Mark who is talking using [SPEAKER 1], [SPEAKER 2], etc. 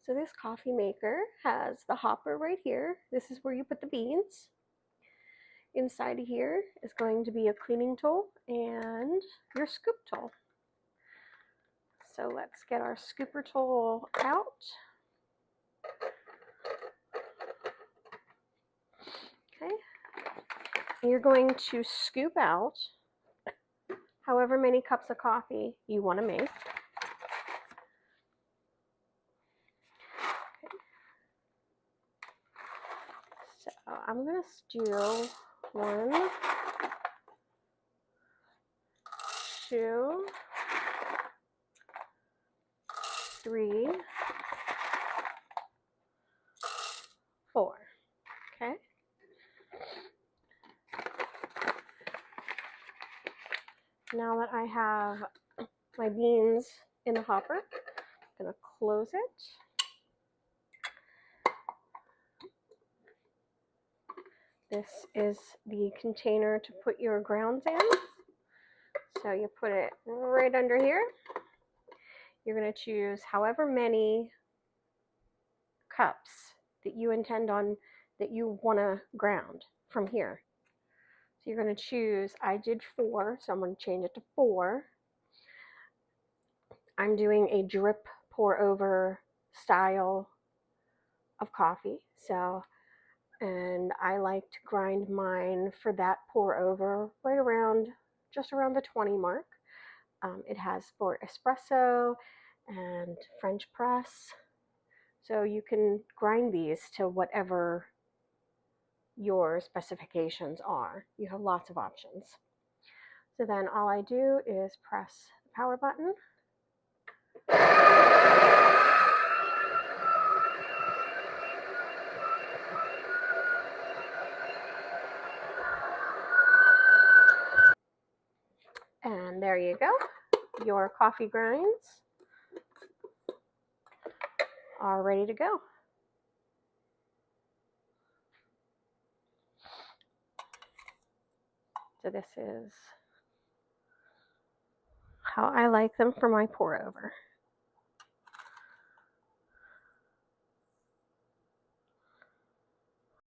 [SPEAKER 1] So this coffee maker has the hopper right here. This is where you put the beans. Inside of here is going to be a cleaning tool and your scoop tool. So let's get our scooper tool out. Okay. And you're going to scoop out however many cups of coffee you want to make. Okay. So I'm going to do 1, 2, 3, 4. Okay. Now that I have my beans in the hopper, I'm going to close it. This is the container to put your grounds in. So you put it right under here. You're going to choose however many cups that you intend on, that you want to ground from here. So you're going to choose, I did 4, so I'm going to change it to 4. I'm doing a drip pour over style of coffee. So, and I like to grind mine for that pour over right around, just around the 20 mark. It has for espresso and French press. So you can grind these to whatever your specifications are. You have lots of options. So then all I do is press the power button. And there you go. Your coffee grinds are ready to go. So this is how I like them for my pour over.